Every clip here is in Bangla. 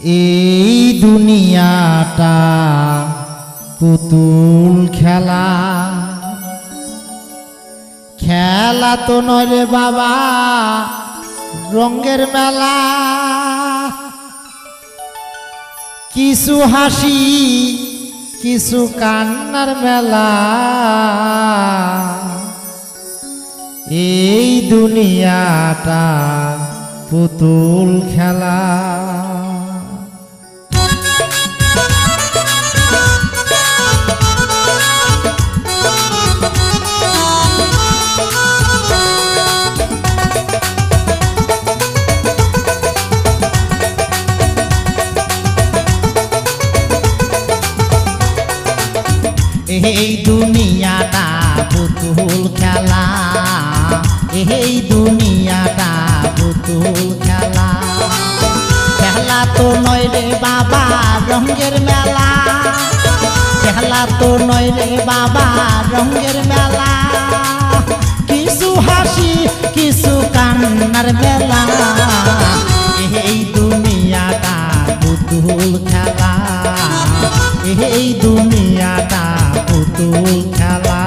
এই দুনিয়াটা পুতুল খেলা, খেলা তো নয় রে বাবা রঙের মেলা। কিছু হাসি কিছু কান্নার মেলা, এই দুনিয়াটা পুতুল খেলা। এই দুনিয়াটা পুতুল খেলা, এই দুনিয়াটা পুতুল খেলা। খেলা তো নয় রে বাবা রঙের মেলা, খেলা তো নয় রে বাবা রঙের মেলা। কিছু হাসি কিছু কান্নার মেলা, এই দুনিয়াটা পুতুল খেলা, এই দুনিয়াটা পুতুল খেলা।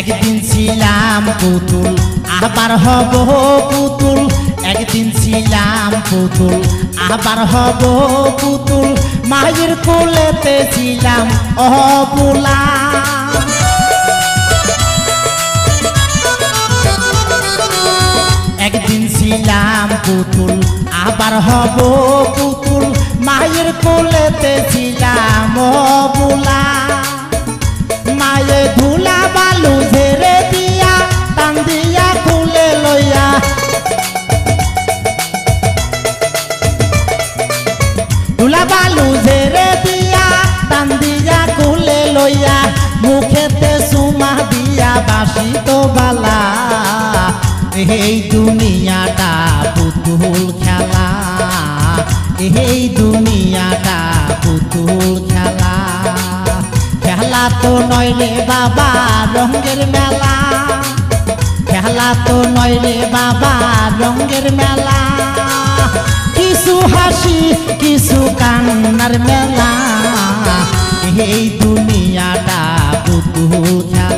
একদিন ছিলাম পুতুল আবার হব পুতুল, একদিন ছিলাম পুতুল আবার হব পুতুল। মায়ের কোলেতে ছিলাম অবুলা, একদিন ছিলাম পুতুল আবার হব পুতুল। মায়ের কোলেতে ছিলাম অবুলা, মায়ে ধুলা বালু ঝেড়ে দিয়া টান দিয়া খুলে লইয়া, ধুলা বালু ঝেড়ে দিয়া টান দিয়া খুলে লইয়া। মুখেতে সুমা দিয়া বাসি তো বালা, এই দুনিয়াটা পুতুল খেলা, এই দুনিয়াটা পুতুল খেলা। খেলা তো নয় রে বাবা রঙের মেলা, খেলা তো নয় রে বাবা রঙের মেলা। কিছু হাসি কিছু কান্নার মেলা, এই দুনিয়াটা পুতুল খেলা।